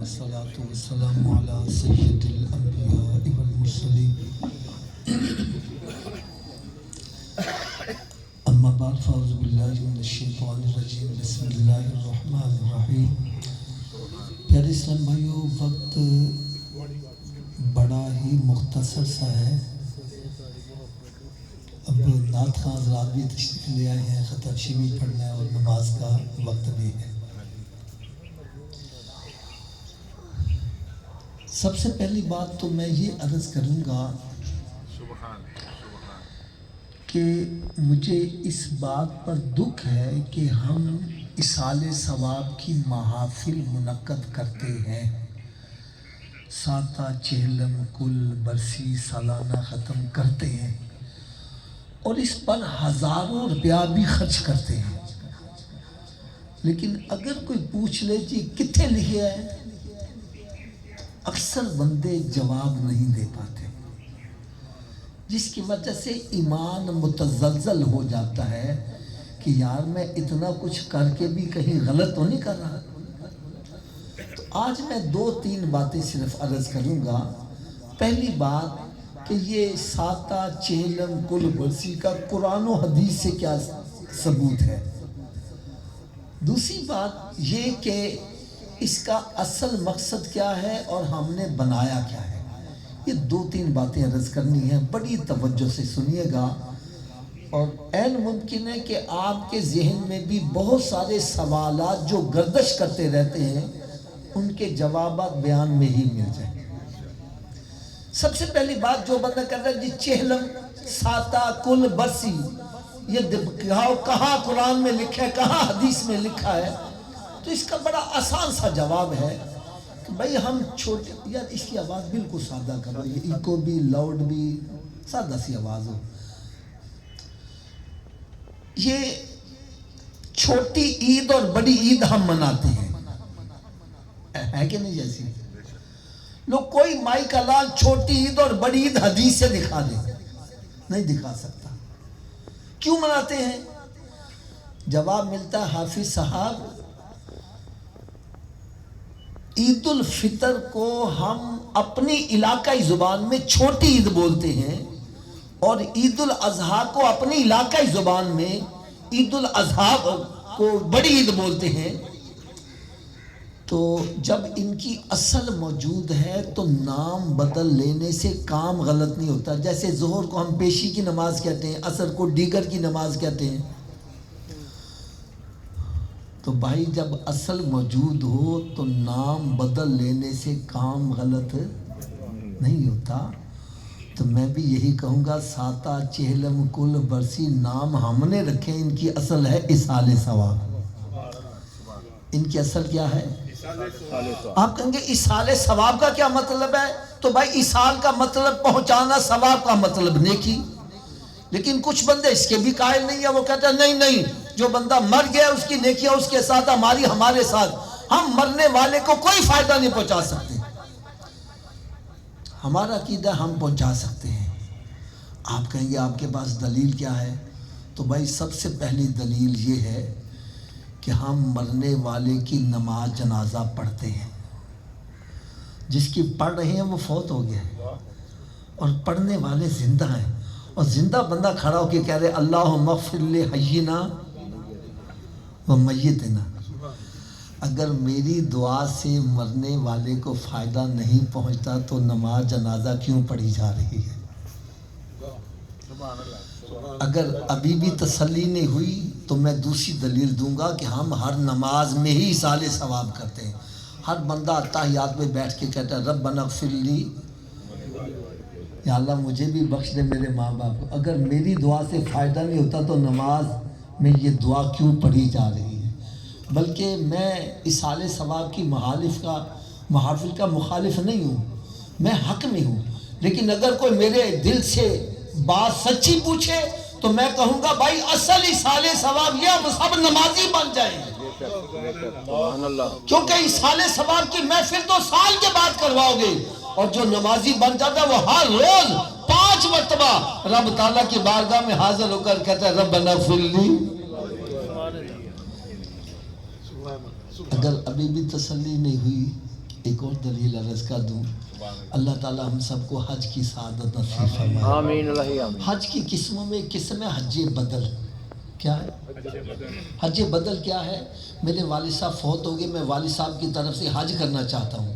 والصلاة والسلام على سید الانبیاء والمرسلین اما بعد فاعوذ باللہ من الشیطان الرجیم بسم اللہ الرحمن الرحیم۔ پیارے اسلام بھائیو، وقت بڑا ہی مختصر سا ہے۔ اب نعت خواں حضرات بھی تشریف لے آئے ہیں، خطب شیوی پڑھنا ہے اور نماز کا وقت بھی ہے۔ سب سے پہلی بات تو میں یہ عرض کروں گا کہ مجھے اس بات پر دکھ ہے کہ ہم ایصال ثواب کی محافل منعقد کرتے ہیں، ساتہ چہلم کل برسی سالانہ ختم کرتے ہیں اور اس پر ہزاروں روپیہ بھی خرچ کرتے ہیں، لیکن اگر کوئی پوچھ لے جی کتنے لکھے ہے، اکثر بندے جواب نہیں دے پاتے، جس کی وجہ سے ایمان متزلزل ہو جاتا ہے کہ یار میں اتنا کچھ کر کے بھی کہیں غلط تو نہیں کر رہا۔ تو آج میں 2-3 باتیں صرف عرض کروں گا۔ پہلی بات کہ یہ ساتہ چہلم کل برسی کا قرآن و حدیث سے کیا ثبوت ہے۔ دوسری بات یہ کہ اس کا اصل مقصد کیا ہے اور ہم نے بنایا کیا ہے۔ یہ 2-3 باتیں عرض کرنی ہیں، بڑی توجہ سے سنیے گا، اور عین ممکن ہے کہ آپ کے ذہن میں بھی بہت سارے سوالات جو گردش کرتے رہتے ہیں ان کے جوابات بیان میں ہی مل جائیں۔ سب سے پہلی بات جو بندہ کر رہا ہے جی چہلم ساتہ کل برسی، یہ دکھاؤ کہاں قرآن میں لکھا ہے، کہاں حدیث میں لکھا ہے۔ تو اس کا بڑا آسان سا جواب ہے کہ بھئی ہم چھوٹے، یار اس کی آواز بالکل سادہ کرو، یہ ایکو بھی لاؤڈ بھی سادہ سی آواز ہو۔ یہ چھوٹی عید اور بڑی عید ہم مناتے ہیں، ہے کہ نہیں؟ جیسی لوگ کوئی مائی کا لال چھوٹی عید اور بڑی عید حدیث سے دکھا دے، نہیں دکھا سکتا۔ کیوں مناتے ہیں؟ جواب ملتا ہے حافظ صاحب، عید الفطر کو ہم اپنی علاقائی زبان میں چھوٹی عید بولتے ہیں اور عید الاضحیٰ کو اپنی علاقائی زبان میں عید الاضحیٰ کو بڑی عید بولتے ہیں۔ تو جب ان کی اصل موجود ہے تو نام بدل لینے سے کام غلط نہیں ہوتا۔ جیسے ظہر کو ہم پیشی کی نماز کہتے ہیں، عصر کو دیگر کی نماز کہتے ہیں۔ تو بھائی جب اصل موجود ہو تو نام بدل لینے سے کام غلط نہیں ہوتا۔ تو میں بھی یہی کہوں گا، ساتہ چہلم کل برسی نام ہم نے رکھے، ان کی اصل ہے ایصال ثواب۔ ان کی اصل کیا ہے؟ آپ کہیں گے ایصال ثواب کا کیا مطلب ہے؟ تو بھائی ایصال کا مطلب پہنچانا، ثواب کا مطلب نیکی۔ لیکن کچھ بندے اس کے بھی قائل نہیں ہیں، وہ کہتے ہیں نہیں نہیں، جو بندہ مر گیا اس کی نیکیاں اس کے ساتھ، ہمارے ساتھ، ہم مرنے والے کو کوئی فائدہ نہیں پہنچا سکتے۔ ہمارا عقیدہ ہم پہنچا سکتے ہیں۔ آپ کہیں گے آپ کے پاس دلیل کیا ہے؟ تو بھائی سب سے پہلی دلیل یہ ہے کہ ہم مرنے والے کی نماز جنازہ پڑھتے ہیں۔ جس کی پڑھ رہے ہیں وہ فوت ہو گیا ہے اور پڑھنے والے زندہ ہیں، اور زندہ بندہ کھڑا ہو کے کہہ رہے اللہم اغفر لحینا و میتنا۔ اگر میری دعا سے مرنے والے کو فائدہ نہیں پہنچتا تو نماز جنازہ کیوں پڑھی جا رہی ہے؟ اگر ابھی بھی تسلی نہیں ہوئی تو میں دوسری دلیل دوں گا کہ ہم ہر نماز میں ہی ایصال ثواب کرتے ہیں۔ ہر بندہ اتحیات میں بیٹھ کے کہتا ہے ربنا اغفر لی، یا اللہ مجھے بھی بخش دے میرے ماں باپ کو۔ اگر میری دعا سے فائدہ نہیں ہوتا تو نماز میں یہ دعا کیوں پڑھی جا رہی ہے؟ بلکہ میں ایصال ثواب کی محافل کا مخالف نہیں ہوں، میں حق میں ہوں، لیکن اگر کوئی میرے دل سے بات سچی پوچھے تو میں کہوں گا بھائی اصل ایصال ثواب یہ ہم سب نمازی بن جائیں، کیونکہ ایصال ثواب کی محفل تو سال کے بعد کرواؤ گے، اور جو نمازی بن جاتا ہے وہ ہر روز 5 مرتبہ رب تعالیٰ کی بارگاہ میں حاضر ہو کر کہتا ہے ربنا اغفر لی۔ اگر ابھی بھی تسلی نہیں ہوئی ایک اور دلیل عرض کر دوں، اللہ تعالی ہم سب کو حج کی سعادت نصیب فرمائے۔ آمین اللہ آمین۔ حج کی قسموں میں ایک قسم ہے حج بدل۔ کیا ہے حج بدل؟ کیا ہے؟ میرے والد صاحب فوت ہو گئے، میں والد صاحب کی طرف سے حج کرنا چاہتا ہوں۔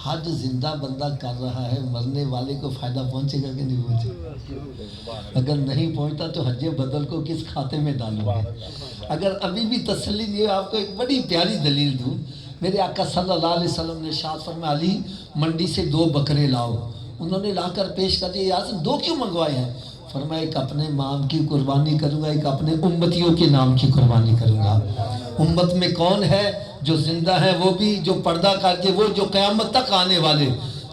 حج زندہ بندہ کر رہا ہے، مرنے والے کو فائدہ پہنچے گا کہ نہیں پہنچے گا؟ اگر نہیں پہنچتا تو حج بدل کو کس کھاتے میں ڈالو گے؟ اگر ابھی بھی تسلی نہیں ہے، آپ کو ایک بڑی پیاری دلیل دوں۔ میرے آقا صلی اللہ علیہ وسلم نے ارشاد فرمایا، علی منڈی سے 2 بکرے لاؤ۔ انہوں نے لا کر پیش کر دیا، یار 2 کیوں منگوائے ہیں؟ فرمایا ایک اپنے نام کی قربانی کروں گا، ایک اپنے امتیوں کے نام کی قربانی کروں گا۔ امت میں کون ہے جو زندہ ہے؟ وہ بھی جو پردہ کر کے، وہ جو قیامت تک آنے والے۔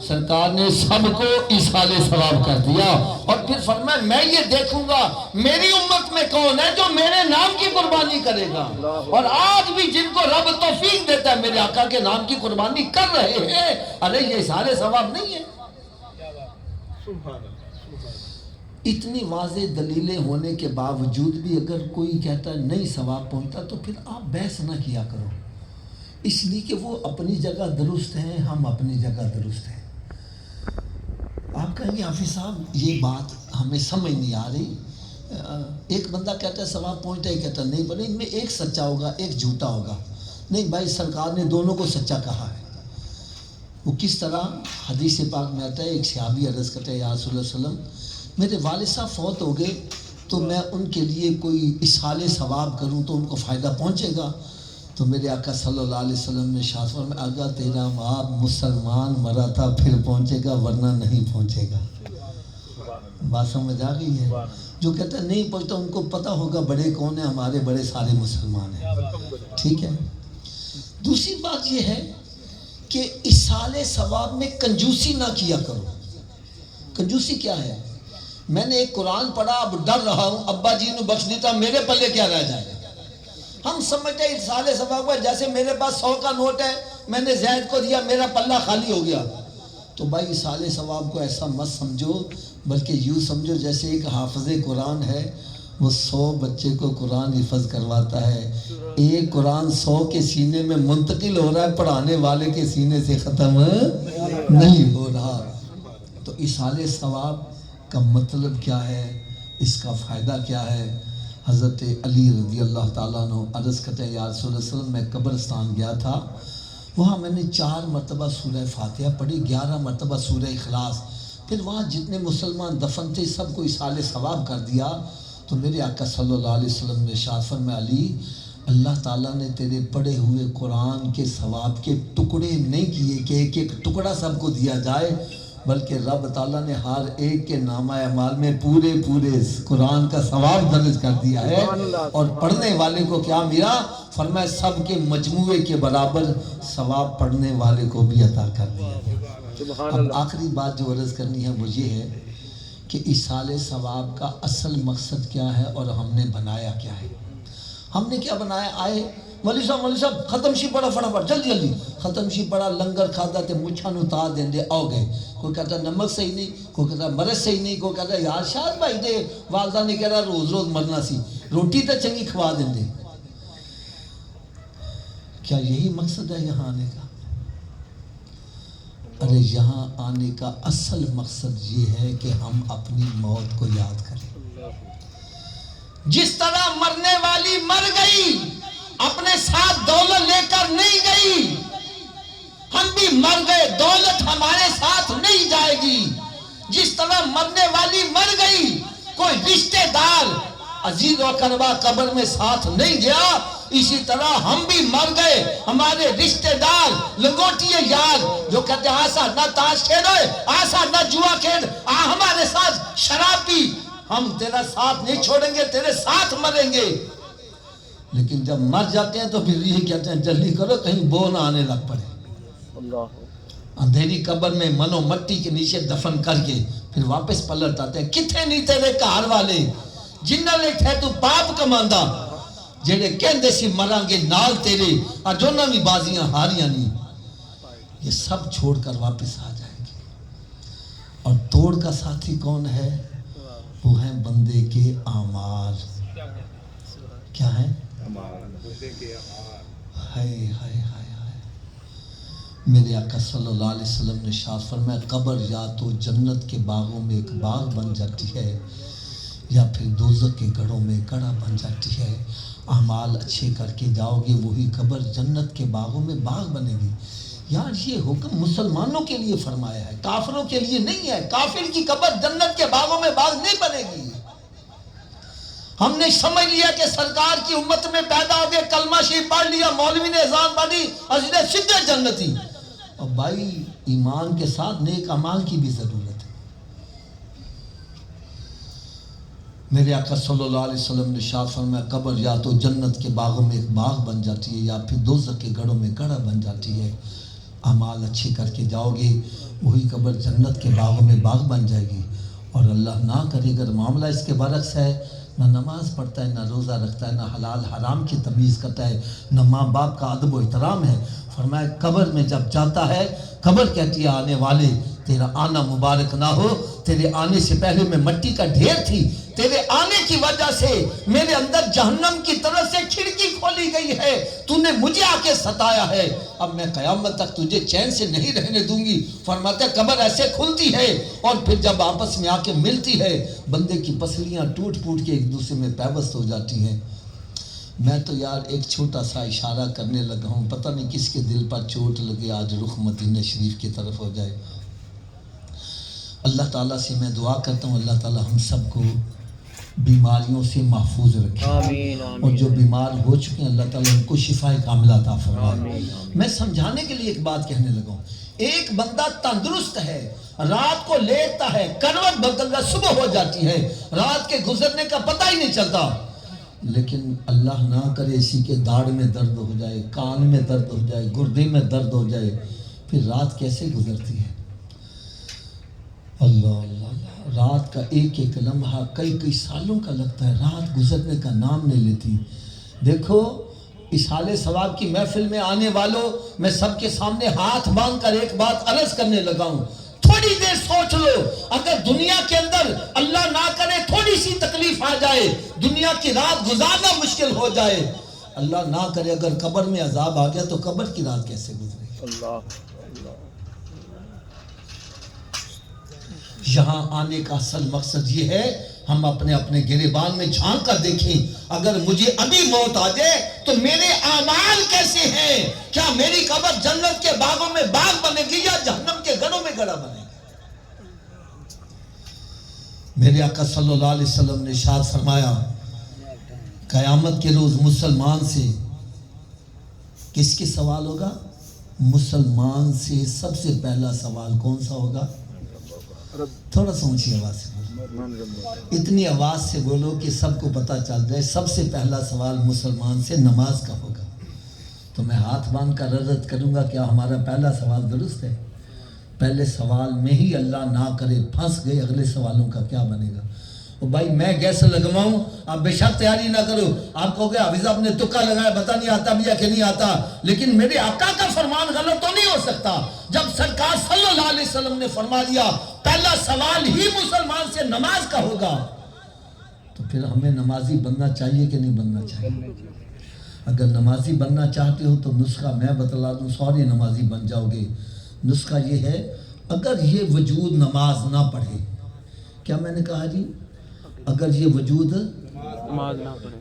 سرکار نے سب کو ایصال ثواب کر دیا، اور پھر فرمایا میں یہ دیکھوں گا میری امت میں کون ہے جو میرے نام کی قربانی کرے گا۔ اور آج بھی جن کو رب توفیق دیتا ہے میرے آقا کے نام کی قربانی کر رہے ہیں، ارے یہ ایصال ثواب نہیں ہے؟ اتنی واضح دلیلیں ہونے کے باوجود بھی اگر کوئی کہتا ہے نہیں ثواب پہنچتا، تو پھر آپ بحث نہ کیا کرو، اس لیے کہ وہ اپنی جگہ درست ہیں، ہم اپنی جگہ درست ہیں۔ آپ کہیں گے حافظ صاحب یہ بات ہمیں سمجھ نہیں آ رہی، ایک بندہ کہتا ہے ثواب پہنچتا ہے، کہتا ہے نہیں، بولے ان میں ایک سچا ہوگا ایک جھوٹا ہوگا۔ نہیں بھائی، سرکار نے دونوں کو سچا کہا ہے۔ وہ کس طرح؟ حدیث پاک میں آتا ہے، ایک صحابی عرض کرتا ہے یا رسول اللہ صلی اللہ علیہ وسلم میرے والد صاحب فوت ہو گئے، تو میں ان کے لیے کوئی ایصال ثواب کروں تو ان کو فائدہ پہنچے گا؟ تو میرے آقا صلی اللہ علیہ وسلم نے ارشاد فرمایا، اگر تیرا باپ مسلمان مرا تھا پھر پہنچے گا، ورنہ نہیں پہنچے گا۔ بات سمجھ آ گئی ہے؟ جو کہتا ہے نہیں پہنچتا، ان کو پتہ ہوگا بڑے کون ہیں، ہمارے بڑے سارے مسلمان ہیں۔ ٹھیک ہے۔ دوسری بات یہ ہے کہ ایصال ثواب میں کنجوسی نہ کیا کرو۔ کنجوسی کیا ہے؟ میں نے ایک قرآن پڑھا، اب ڈر رہا ہوں ابا جی نے بخش دیتا، میرے پلے کیا رہ جائے گا؟ ہم سمجھتے ہیں ایصال ثواب کا جیسے میرے پاس 100 کا نوٹ ہے، میں نے زید کو دیا، میرا پلہ خالی ہو گیا۔ تو بھائی ایصال ثواب کو ایسا مت سمجھو، بلکہ یوں سمجھو جیسے ایک حافظ قرآن ہے، وہ 100 بچے کو قرآن حفظ کرواتا ہے، ایک قرآن 100 کے سینے میں منتقل ہو رہا ہے، پڑھانے والے کے سینے سے ختم نہیں ہو رہا۔ تو ایصال ثواب کا مطلب کیا ہے، اس کا فائدہ کیا ہے؟ حضرت علی رضی اللہ تعالیٰ عنہ عرض کرتے ہیں یا رسول اللہ صلی اللہ علیہ وسلم میں قبرستان گیا تھا، وہاں میں نے 4 مرتبہ سورہ فاتحہ پڑھی، 11 مرتبہ سورہ اخلاص، پھر وہاں جتنے مسلمان دفن تھے سب کو ایصال ثواب کر دیا۔ تو میرے آقا صلی اللہ علیہ وسلم نے ارشاد فرمایا، علی اللہ تعالیٰ نے تیرے پڑھے ہوئے قرآن کے ثواب کے ٹکڑے نہیں کیے کہ ایک ایک ٹکڑا سب کو دیا جائے، بلکہ رب تعالیٰ نے ہر ایک کے نامہ اعمال میں پورے قرآن کا ثواب درج کر دیا ہے، اور پڑھنے والے کو کیا ملا؟ فرمایا سب کے مجموعے کے برابر ثواب پڑھنے والے کو بھی عطا کر دیا۔ اب آخری بات جو عرض کرنی ہے وہ یہ ہے کہ ایصال ثواب کا اصل مقصد کیا ہے اور ہم نے بنایا کیا ہے؟ ہم نے کیا بنایا؟ آئے مولوی صاحب ختم شی پڑھا فٹافٹ جلدی ختم شی پڑھا، لنگر کھادا تے مچھاں نو تا دیندے آؤ گئے، کوئی کہتا نمک صحیح نہیں، کوئی کہتا مرچ صحیح نہیں، کوئی کہتا یار شاید بھائی دے والدہ نے کہہ رہا روز مرنا سی، روٹی تے چنگی کھوا دیندے۔ کیا یہی مقصد ہے یہاں آنے کا؟ ارے یہاں آنے کا اصل مقصد یہ ہے کہ ہم اپنی موت کو یاد کریں۔ جس طرح مرنے والی مر گئی، اپنے ساتھ دولت لے کر نہیں گئی، ہم بھی مر گئے، دولت ہمارے ساتھ نہیں جائے گی۔ جس طرح مرنے والی مر گئی، کوئی رشتہ دار عزیز و اقربا قبر میں ساتھ نہیں گیا، اسی طرح ہم بھی مر گئے، ہمارے رشتہ دار لنگوٹیے یار جو کہتے ہیں آسا نہ تاش کھیلو، آسا نہ جوا کھیل، ہمارے ساتھ شراب پی، ہم تیرا ساتھ نہیں چھوڑیں گے، تیرے ساتھ مریں گے۔ لیکن جب مر جاتے ہیں تو پھر یہ کہتے ہیں جلدی کرو کہیں بو نہ آنے لگ پڑے۔ اندھیری قبر میں منو مٹی کے نیچے دفن کر کے پھر واپس پلٹ آتے ہیں، کتھے نہیں تیرے گھر والے جنہاں نے تھے تو باپ کماندا، جڑے کہندے سی مران گے نال تیرے، اور جنہاں بھی بازیاں ہاریاں نہیں، یہ سب چھوڑ کر واپس آ جائیں گے۔ اور توڑ کا ساتھی کون ہے؟ وہ ہیں بندے کے اعمال۔ کیا ہے؟ ہائے ہائے ہائے ہائے، میرے آقا صلی اللہ علیہ وسلم نے ارشاد فرمایا قبر یا تو جنت کے باغوں میں ایک باغ بن جاتی ہے یا پھر دوزخ کے گڑھوں میں گڑھا بن جاتی ہے. اعمال اچھے کر کے جاؤ گے وہی قبر جنت کے باغوں میں باغ بنے گی. یار یہ حکم مسلمانوں کے لیے فرمایا ہے، کافروں کے لیے نہیں ہے. کافر کی قبر جنت کے باغوں میں باغ نہیں بنے گی. ہم نے سمجھ لیا کہ سرکار کی امت میں پیدا ہو گئے، کلمہ شریف پڑھ لیا، مولوی نے اذان پڑھی اور سیدھے جنتی. اور بھائی ایمان کے ساتھ نیک اعمال کی بھی ضرورت ہے. میرے آقا صلی اللہ علیہ وسلم نے ارشاد فرمایا قبر یا تو جنت کے باغوں میں ایک باغ بن جاتی ہے یا پھر دوزخ کے گڑھوں میں گڑھا بن جاتی ہے. اعمال اچھے کر کے جاؤ گے وہی قبر جنت کے باغوں میں باغ بن جائے گی. اور اللہ نہ کرے اگر معاملہ اس کے برعکس ہے، نہ نماز پڑھتا ہے، نہ روزہ رکھتا ہے، نہ حلال حرام کی تمیز کرتا ہے، نہ ماں باپ کا ادب و احترام ہے، فرمایا قبر میں جب جاتا ہے قبر کہتی ہے آنے والے تیرا آنا مبارک نہ ہو، تیرے آنے سے پہلے میں مٹی کا ڈھیر تھی، تیرے آنے کی وجہ سے میرے اندر جہنم کی طرف سے کھڑکی کھولی گئی ہے، تو نے مجھے آ کے ستایا ہے، اب میں قیامت تک تجھے چین سے نہیں رہنے دوں گی. فرماتا ہے قبر ایسے کھلتی ہے اور پھر جب آپس میں آ کے ملتی ہے بندے کی پسلیاں ٹوٹ پھوٹ کے ایک دوسرے میں پیوست ہو جاتی ہیں. میں تو یار ایک چھوٹا سا اشارہ کرنے لگا ہوں، پتہ نہیں کس کے دل پر چوٹ لگے، آج رخ مدینہ شریف کی طرف ہو جائے. اللہ تعالیٰ سے میں دعا کرتا ہوں اللہ تعالیٰ ہم سب کو بیماریوں سے محفوظ رکھے. آمین آمین. اور جو بیمار ہو چکے ہیں اللہ تعالیٰ ان کو شفا کاملہ عطا فرمائے. میں سمجھانے کے لیے ایک بات کہنے لگا ہوں. ایک بندہ تندرست ہے، رات کو لیٹتا ہے، کروٹ بدل رہا، صبح ہو جاتی ہے، رات کے گزرنے کا پتہ ہی نہیں چلتا، لیکن اللہ نہ کرے اسی کے داڑھ میں درد ہو جائے، کان میں درد ہو جائے، گردے میں درد ہو جائے، پھر رات کیسے گزرتی ہے؟ اللہ اللہ اللہ. رات کا ایک ایک لمحہ کئی سالوں کا لگتا ہے، رات گزرنے کا نام نہیں لیتی. دیکھو اس حال ثواب کی محفل میں آنے والوں میں سب کے سامنے ہاتھ باندھ کر ایک بات عرض کرنے لگا ہوں. تھوڑی دیر سوچ لو، اگر دنیا کے اندر اللہ نہ کرے تھوڑی سی تکلیف آ جائے، دنیا کی رات گزارنا مشکل ہو جائے، اللہ نہ کرے اگر قبر میں عذاب آ گیا تو قبر کی رات کیسے گزرے؟ اللہ. یہاں آنے کا اصل مقصد یہ ہے ہم اپنے اپنے گریبان میں جھانک کر دیکھیں، اگر مجھے ابھی موت آ جائے تو میرے اعمال کیسے ہیں؟ کیا میری قبر جنت کے باغوں میں باغ بنے گی یا جہنم کے گڑھوں میں گڑھا بنے گی؟ میرے آقا صلی اللہ علیہ وسلم نے ارشاد فرمایا قیامت کے روز مسلمان سے کس کے سوال ہوگا؟ مسلمان سے سب سے پہلا سوال کون سا ہوگا؟ تھوڑا سا اونچی آواز سے بولو، اتنی آواز سے بولو کہ سب کو پتہ چل جائے. سب سے پہلا سوال مسلمان سے نماز کا ہوگا. تو میں ہاتھ باندھ کر عرض کروں گا کیا ہمارا پہلا سوال درست ہے؟ پہلے سوال میں ہی اللہ نہ کرے پھنس گئے، اگلے سوالوں کا کیا بنے گا؟ اور بھائی میں گیس لگواؤں، آپ بے شک تیاری نہ کرو. آپ کہو گے حافظ صاحب نے تکا لگایا، پتہ نہیں آتا بھی یا کہ نہیں آتا، لیکن میرے آقا کا فرمان غلط تو نہیں ہو سکتا. جب سرکار صلی اللہ علیہ وسلم نے فرما دیا پہلا سوال ہی مسلمان سے نماز کا ہوگا، تو پھر ہمیں نمازی بننا چاہیے کہ نہیں بننا چاہیے؟ اگر نمازی بننا چاہتے ہو تو نسخہ میں بتلا دوں، سوری نمازی بن جاؤ گے. نسخہ یہ ہے اگر یہ وجود نماز نہ پڑھے، کیا میں نے کہا جی؟ اگر یہ وجود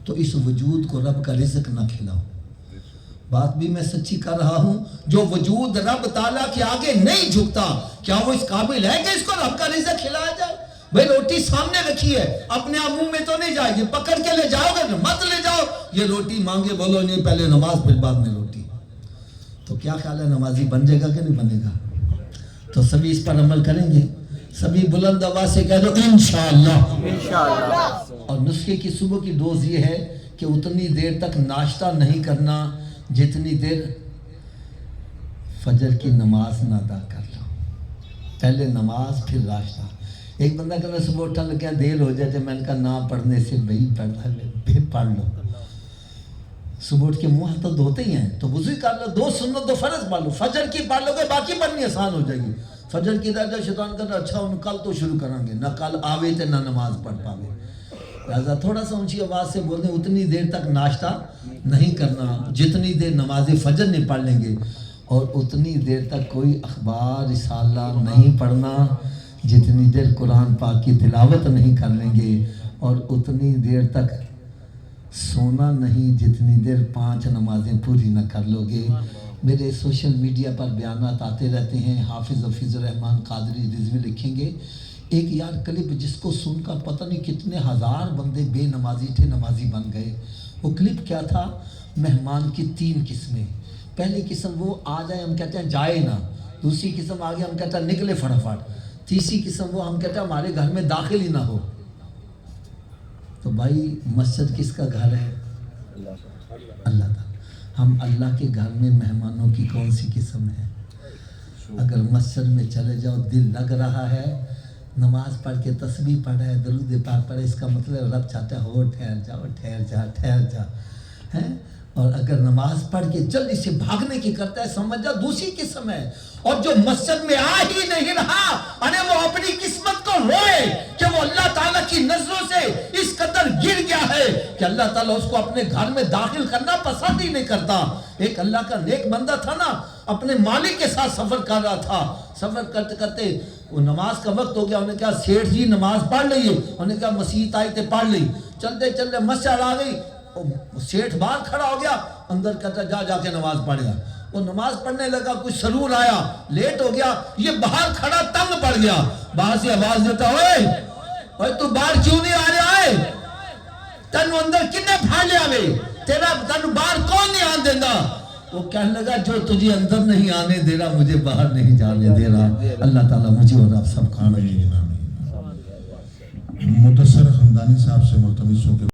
تو اس وجود کو رب کا رزق نہ کھلاؤ. بات بھی میں سچی کر رہا ہوں. جو وجود رب تعالیٰ کے آگے نہیں جھکتا، کیا وہ اس قابل ہے کہ اس کو رب کا رزق کھلایا جائے؟ بھئی روٹی سامنے رکھی ہے، اپنے آپ منہ میں تو نہیں جائے گی، پکڑ کے لے جاؤ گے، مت لے جاؤ. یہ روٹی مانگے بولو نہیں پہلے نماز پھر بعد میں روٹی. تو کیا خیال ہے نمازی بن جائے گا کہ نہیں بنے گا؟ تو سبھی اس پر عمل کریں گے. سبھی بلند آواز سے کہہ دو انشاءاللہ. اور نسخے کی صبح کی ڈوز یہ ہے کہ اتنی دیر تک ناشتہ نہیں کرنا جتنی دیر فجر کی نماز نہ ادا کر لو. پہلے نماز پھر ناشتہ. ایک بندہ کہنا صبح اٹھا لگا دیر ہو جائے، میں نے کہا نہ پڑھنے سے بھئی پڑھ لو. صبح اٹھ کے منہ ہاتھ تو دھوتے ہی ہیں، تو وضو کر لو، 2 سنت 2 فرض پڑھ لو. فجر کی پڑھ لو گے باقی پڑھنی آسان ہو جائے گی. فجر کی رہ جائے شیطان کہتا اچھا ان کل تو شروع کریں گے، نہ کل آوے تے نہ نماز پڑھ پاوے. لہذا تھوڑا سا اونچی آواز سے بول دیں اتنی دیر تک ناشتہ نہیں کرنا جتنی دیر نماز فجر نہیں پڑھ لیں گے. اور اتنی دیر تک کوئی اخبار رسالہ نہیں پڑھنا جتنی دیر قرآن پاک کی تلاوت نہیں کر لیں گے، اور اتنی دیر تک سونا نہیں جتنی دیر 5 نمازیں پوری نہ کر لو گے۔ میرے سوشل میڈیا پر بیانات آتے رہتے ہیں، حافظ حفیظ الرحمان قادری رضوی لکھیں گے ایک یار کلپ جس کو سن کر پتہ نہیں کتنے ہزار بندے بے نمازی تھے نمازی بن گئے۔ وہ کلپ کیا تھا؟ مہمان کی 3 قسمیں۔ پہلی قسم وہ آ جائے ہم کہتے ہیں جائے نہ، دوسری قسم آ گیا ہم کہتے ہیں نکلے فٹافٹ، تیسری قسم وہ ہم کہتے ہیں ہمارے گھر میں داخل ہی نہ ہو۔ تو بھائی مسجد کس کا گھر ہے؟ اللہ تعالیٰ۔ ہم اللہ کے گھر میں مہمانوں کی کون سی قسم ہے؟ اگر مسجد میں چلے جاؤ دل لگ رہا ہے، نماز پڑھ کے تسبیح پڑھ ہے، درود پاک پڑھے، اس کا مطلب رب چاہتا ہے ہو ٹھہر جا ہیں۔ اور اگر نماز پڑھ کے جلدی سے بھاگنے کی کرتا ہے سمجھ جا دوسری قسم ہے۔ اور جو مسجد میں آ ہی نہیں رہا ارے وہ اپنی قسمت کو روئے کہ وہ اللہ تعالیٰ کی نظروں سے اس قدر گر گیا ہے کہ اللہ تعالیٰ اس کو اپنے گھر میں داخل کرنا پسند ہی نہیں کرتا۔ ایک اللہ کا نیک بندہ تھا نا، اپنے مالک کے ساتھ سفر کر رہا تھا، سفر کرتے کرتے وہ نماز کا وقت ہو گیا، انہوں نے کہا سیٹھ جی نماز پڑھ لئیے، انہوں نے کہا مسیح آئی تھے پڑھ لی، چلتے چلتے مسجد آ گئی، سیٹھ باہر کھڑا ہو گیا، اندر کہتا جا کے نماز پڑھ گیا۔ وہ نماز پڑھنے لگا، کچھ سرور آیا، لیٹ ہو گیا، یہ باہر کھڑا تنگ پڑ گیا، باہر سے آواز دیتا اوے تو باہر کیوں نہیں آ رہا ہے؟ تنو اندر کنے پھاڑ لیا وے؟ تنو باہر کون نہیں آن دینا؟ وہ کہنے لگا جو تجھے اندر نہیں آنے دے رہا مجھے باہر نہیں جانے دے رہا۔ اللہ تعالیٰ مجھے اور آپ سب کھانا۔ مدثر خاندانی صاحب سے ملتمس ہوں کہ